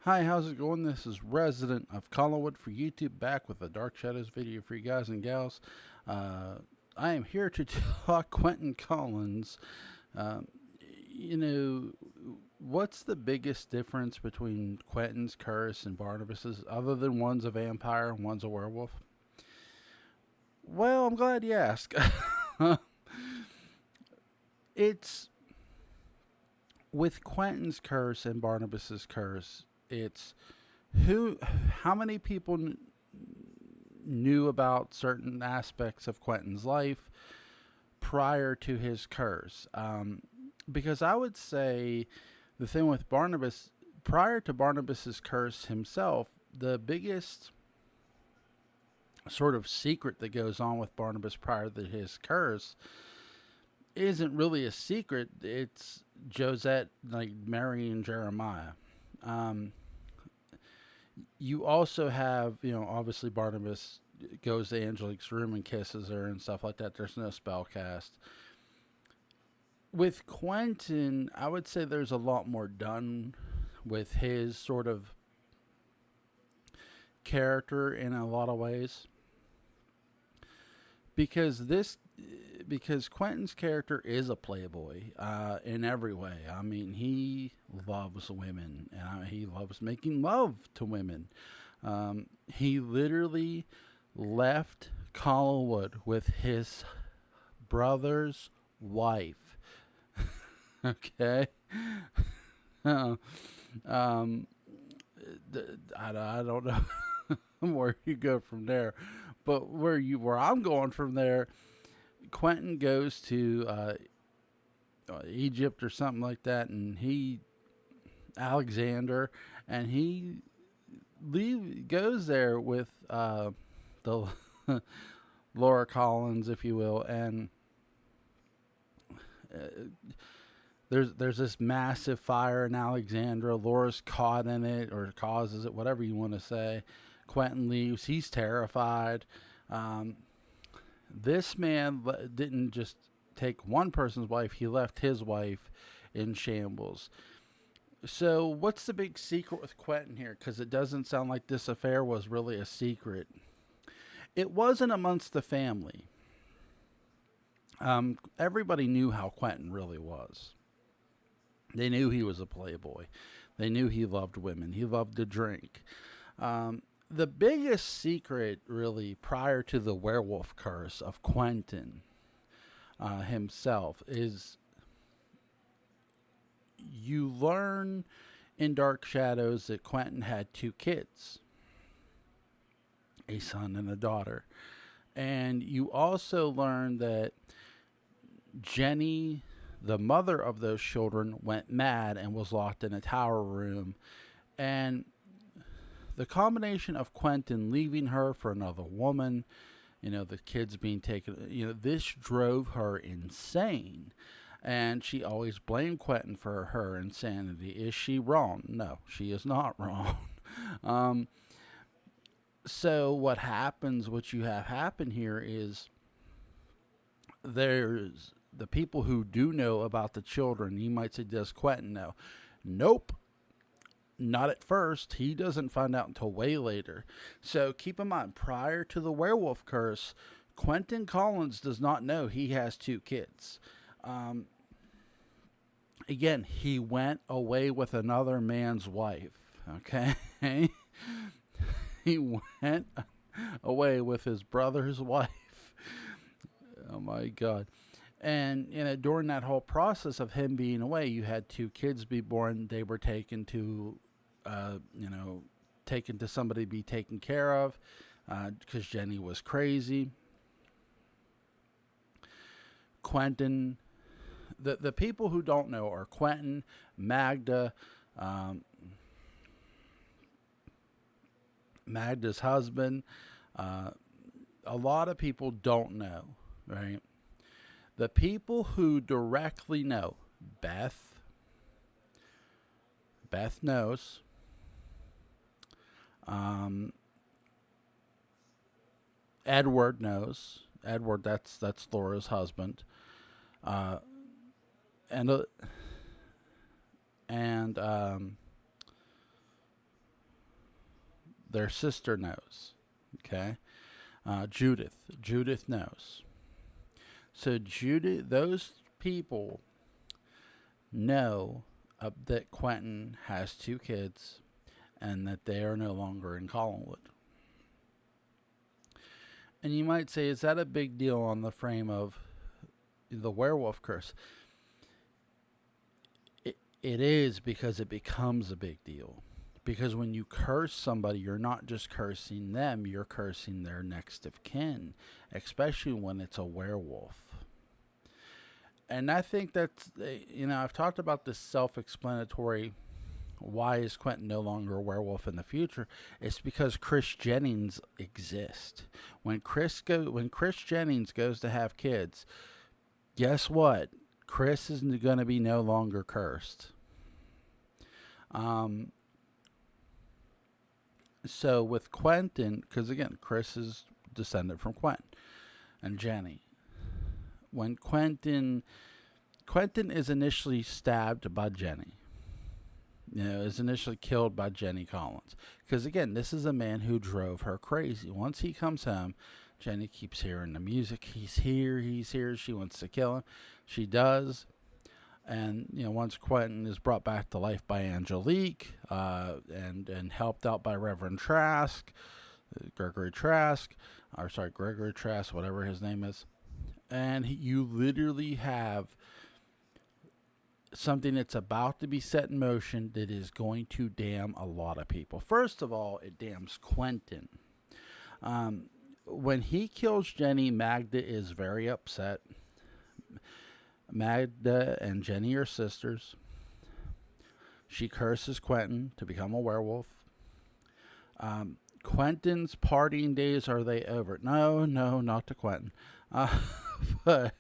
Hi, how's it going? This is Resident of Collinwood for YouTube, back with a Dark Shadows video for you guys and gals. Uh, I am here to talk Quentin Collins. Um, you know, what's the biggest difference between Quentin's curse and Barnabas's, other than one's a vampire and one's a werewolf? Well, I'm glad you asked. It's with Quentin's curse and Barnabas's curse. It's who, how many people knew about certain aspects of Quentin's life prior to his curse. Because I would say the thing with Barnabas, prior to Barnabas's curse himself, the biggest sort of secret that goes on with Barnabas prior to his curse isn't really a secret. It's Josette like marrying Jeremiah. Um, you also have, obviously Barnabas goes to Angelique's room and kisses her and stuff like that. There's no spell cast. With Quentin, I would say there's a lot more done with his sort of character in a lot of ways. Because Quentin's character is a playboy in every way. I mean, he loves women and he loves making love to women. He literally left Collinwood with his brother's wife. Okay. um, I don't know where you go from there, but where I'm going from there, Quentin goes to Egypt or something like that, and Alexander, and he goes there with the Laura Collins, if you will, and uh, there's this massive fire in Alexandria. Laura's caught in it or causes it, whatever you want to say. Quentin leaves. He's terrified. Um, this man didn't just take one person's wife, he left his wife in shambles. So, what's the big secret with Quentin here? Because it doesn't sound like this affair was really a secret. It wasn't amongst the family. Everybody knew how Quentin really was. They knew he was a playboy. They knew he loved women. He loved to drink. The biggest secret, really, prior to the werewolf curse of Quentin himself, is you learn in Dark Shadows that Quentin had two kids, a son and a daughter. And you also learn that Jenny, the mother of those children, went mad and was locked in a tower room. And the combination of Quentin leaving her for another woman, the kids being taken, this drove her insane. And she always blamed Quentin for her insanity. Is she wrong? No, she is not wrong. um, so what you have happen here is there's the people who do know about the children. You might say, does Quentin know? Nope. Not at first. He doesn't find out until way later. So keep in mind, prior to the werewolf curse, Quentin Collins does not know he has two kids. Again, he went away with another man's wife. Okay? He went away with his brother's wife. Oh my God. And during that whole process of him being away, you had two kids be born. They were taken to, taken to somebody to be taken care of, because Jenny was crazy. Quentin, the people who don't know are Quentin, Magda, Magda's husband. A lot of people don't know, right? The people who directly know, Beth knows. Edward knows. Edward, that's Laura's husband. Uh, and and Their sister knows. Okay, Judith knows. So Judith, those people know that Quentin has two kids and that they are no longer in Collinwood. And you might say, is that a big deal on the frame of the werewolf curse? It is, because it becomes a big deal. Because when you curse somebody, you're not just cursing them, you're cursing their next of kin, especially when it's a werewolf. And I think that's, I've talked about this self-explanatory, why is Quentin no longer a werewolf in the future? It's because Chris Jennings exists. When Chris Jennings goes to have kids, guess what? Chris is going to be no longer cursed. So with Quentin, because again, Chris is descended from Quentin and Jenny. When Quentin is initially stabbed by Jenny. Is initially killed by Jenny Collins. Because again, this is a man who drove her crazy. Once he comes home, Jenny keeps hearing the music. He's here. She wants to kill him. She does. And, once Quentin is brought back to life by Angelique, and helped out by Reverend Trask, Gregory Trask, whatever his name is. And you literally have something that's about to be set in motion that is going to damn a lot of people. First of all, it damns Quentin. When he kills Jenny, Magda is very upset. Magda and Jenny are sisters. She curses Quentin to become a werewolf. Quentin's partying days, are they over? No, not to Quentin. But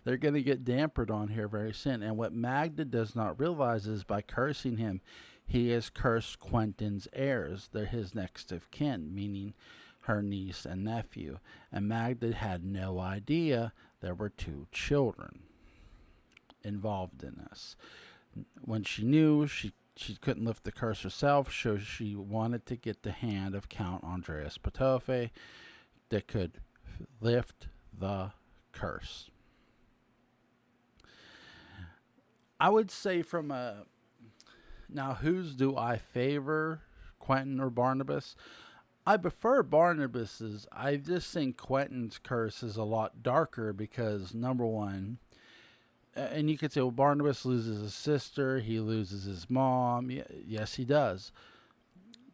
they're going to get dampened on here very soon. And what Magda does not realize is by cursing him, he has cursed Quentin's heirs. They're his next of kin, meaning her niece and nephew. And Magda had no idea there were two children involved in this. When she knew, she couldn't lift the curse herself, so she wanted to get the hand of Count Andreas Patofe that could lift the curse. I would say now whose do I favor, Quentin or Barnabas? I prefer Barnabas's. I just think Quentin's curse is a lot darker because, number one, and you could say, well, Barnabas loses his sister, he loses his mom. Yes, he does.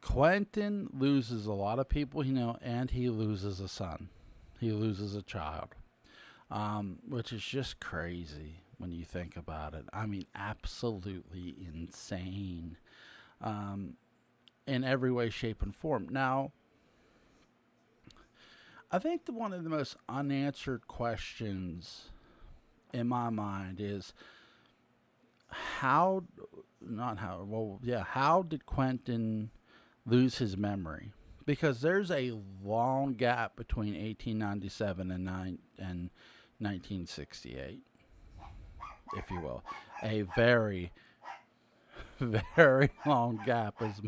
Quentin loses a lot of people, and he loses a son. He loses a child, which is just crazy when you think about it. I mean, absolutely insane, in every way, shape, and form. Now, I think one of the most unanswered questions in my mind is how did Quentin lose his memory? Because there's a long gap between 1897 and 1968, if you will. A very, very long gap, as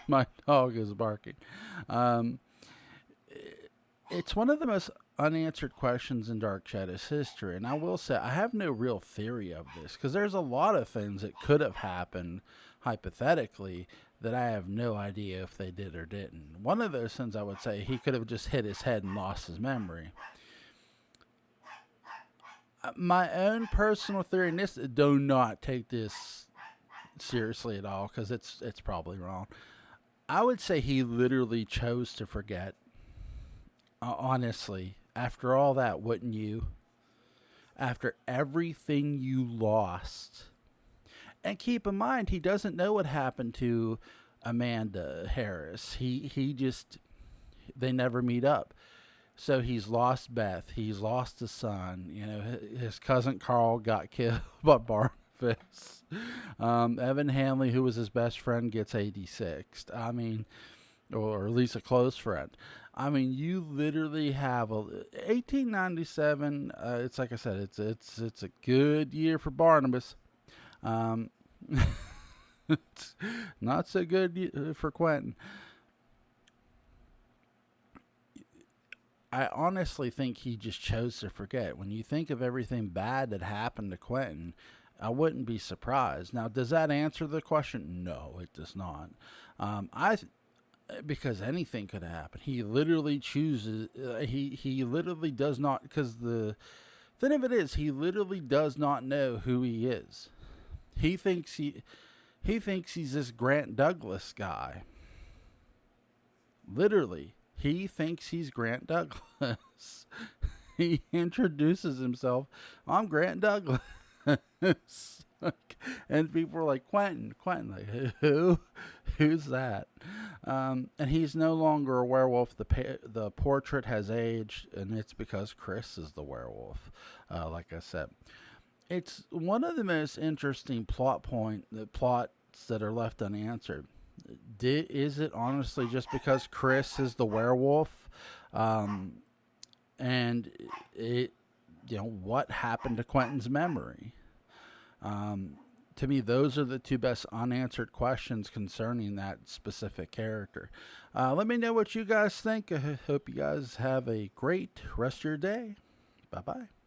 my dog is barking. It's one of the most unanswered questions in Dark Shadows history, and I will say I have no real theory of this, because there's a lot of things that could have happened hypothetically that I have no idea if they did or didn't. One of those things I would say, he could have just hit his head and lost his memory. My own personal theory, and this, do not take this seriously at all, because it's probably wrong. I would say he literally chose to forget. Honestly, after all that, wouldn't you? After everything you lost. And keep in mind, he doesn't know what happened to Amanda Harris. They never meet up. So he's lost Beth. He's lost his son. His cousin Carl got killed by Barnabas. Evan Hanley, who was his best friend, gets 86th. I mean, or at least a close friend. I mean, you literally have 1897. It's like I said, it's a good year for Barnabas. It's not so good for Quentin. I honestly think he just chose to forget. When you think of everything bad that happened to Quentin, I wouldn't be surprised. Now, does that answer the question? No, it does not. I Because anything could happen. He literally chooses. He literally does not. Because the thing of it is, he literally does not know who he is. He thinks he thinks he's this Grant Douglas guy. Literally, he thinks he's Grant Douglas. He introduces himself. I'm Grant Douglas. And people are like, Quentin, like, who's that? And he's no longer a werewolf. The portrait has aged, and it's because Chris is the werewolf. Like I said, it's one of the most interesting the plots that are left unanswered. Is it honestly just because Chris is the werewolf, um, and it, what happened to Quentin's memory? To me, those are the two best unanswered questions concerning that specific character. Let me know what you guys think. I hope you guys have a great rest of your day. Bye bye.